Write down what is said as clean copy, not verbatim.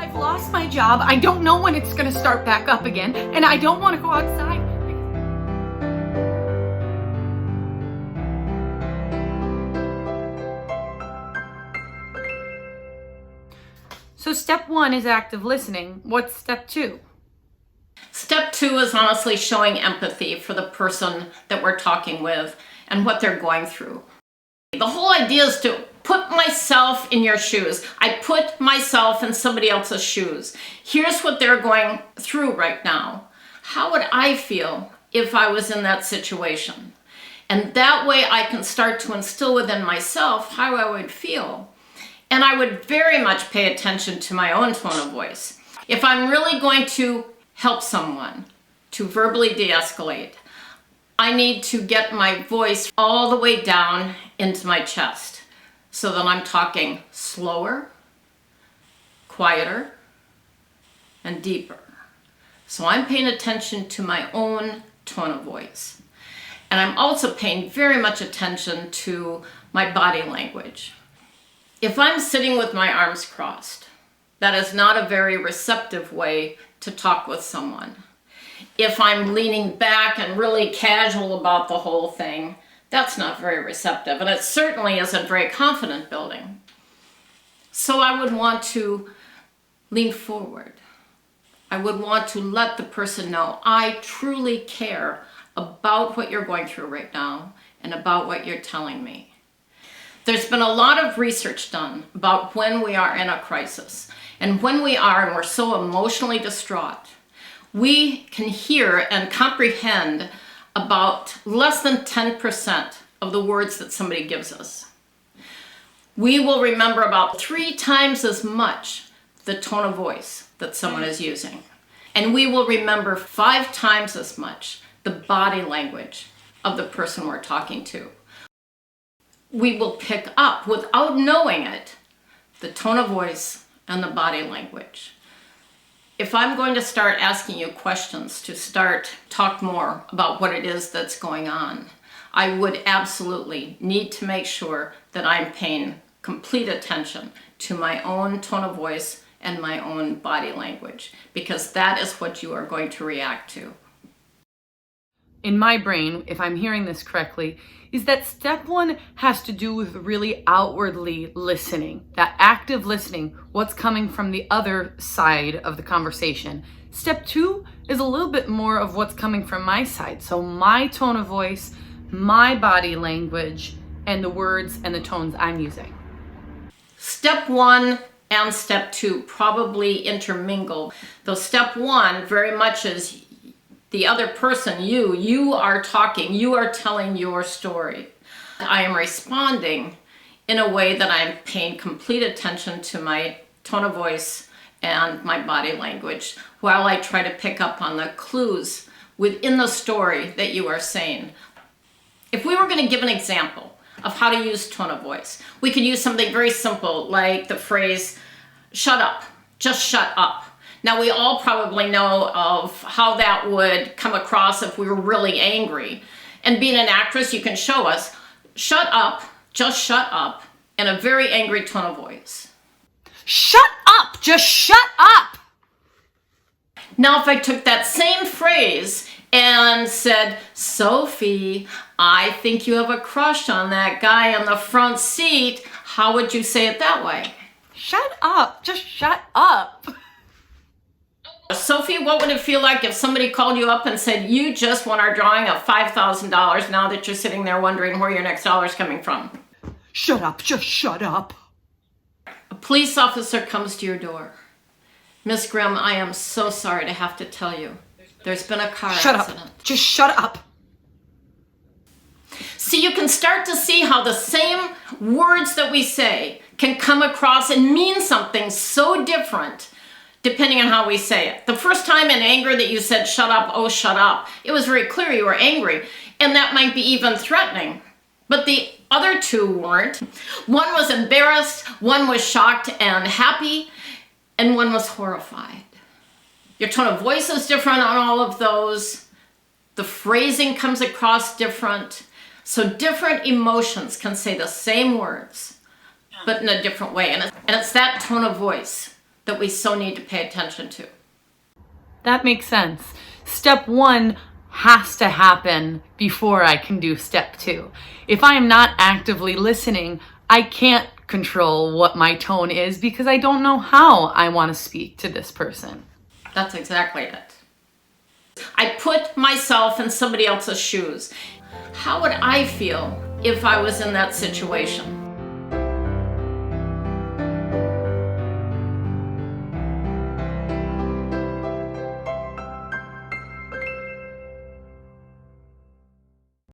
I've lost my job. I don't know when it's going to start back up again, and I don't want to go outside. So step 1 is active listening. What's step 2? Step 2 is honestly showing empathy for the person that we're talking with and what they're going through. The whole idea is to put myself in your shoes. I put myself in somebody else's shoes. Here's what they're going through right now. How would I feel if I was in that situation? And that way I can start to instill within myself how I would feel. And I would very much pay attention to my own tone of voice. If I'm really going to help someone to verbally de-escalate, I need to get my voice all the way down into my chest so that I'm talking slower, quieter, and deeper. So I'm paying attention to my own tone of voice. And I'm also paying very much attention to my body language. If I'm sitting with my arms crossed, that is not a very receptive way to talk with someone. If I'm leaning back and really casual about the whole thing, that's not very receptive, and it certainly isn't very confident building. So I would want to lean forward. I would want to let the person know I truly care about what you're going through right now and about what you're telling me. There's been a lot of research done about when we are in a crisis, and when we are and we're so emotionally distraught, we can hear and comprehend about less than 10% of the words that somebody gives us. We will remember about 3 times as much the tone of voice that someone is using. And we will remember 5 times as much the body language of the person we're talking to. We will pick up, without knowing it, the tone of voice and the body language. If I'm going to start asking you questions to talk more about what it is that's going on, I would absolutely need to make sure that I'm paying complete attention to my own tone of voice and my own body language, because that is what you are going to react to. In my brain, if I'm hearing this correctly, is that step 1 has to do with really outwardly listening, that active listening, what's coming from the other side of the conversation. Step 2 is a little bit more of what's coming from my side. So my tone of voice, my body language, and the words and the tones I'm using. Step 1 and step 2 probably intermingle. Though step 1 very much is the other person, you are talking, you are telling your story. I am responding in a way that I'm paying complete attention to my tone of voice and my body language while I try to pick up on the clues within the story that you are saying. If we were going to give an example of how to use tone of voice, we could use something very simple like the phrase, shut up, just shut up. Now, we all probably know of how that would come across if we were really angry. And being an actress, you can show us, shut up, just shut up, in a very angry tone of voice. Shut up, just shut up. Now, if I took that same phrase and said, Sophie, I think you have a crush on that guy in the front seat, how would you say it that way? Shut up, just shut up. Sophie, what would it feel like if somebody called you up and said, you just won our drawing of $5,000 now that you're sitting there wondering where your next dollar is coming from? Shut up, just shut up. A police officer comes to your door. Miss Grimm, I am so sorry to have to tell you. There's been a car accident. Shut up, just shut up. See, you can start to see how the same words that we say can come across and mean something so different depending on how we say it. The first time in anger that you said, shut up, oh, shut up, it was very clear you were angry, and that might be even threatening. But the other 2 weren't. One was embarrassed, one was shocked and happy, and one was horrified. Your tone of voice is different on all of those. The phrasing comes across different. So different emotions can say the same words, but in a different way. And it's that tone of voice that we so need to pay attention to. That makes sense. Step 1 has to happen before I can do step 2. If I am not actively listening, I can't control what my tone is because I don't know how I want to speak to this person. That's exactly it. I put myself in somebody else's shoes. How would I feel if I was in that situation?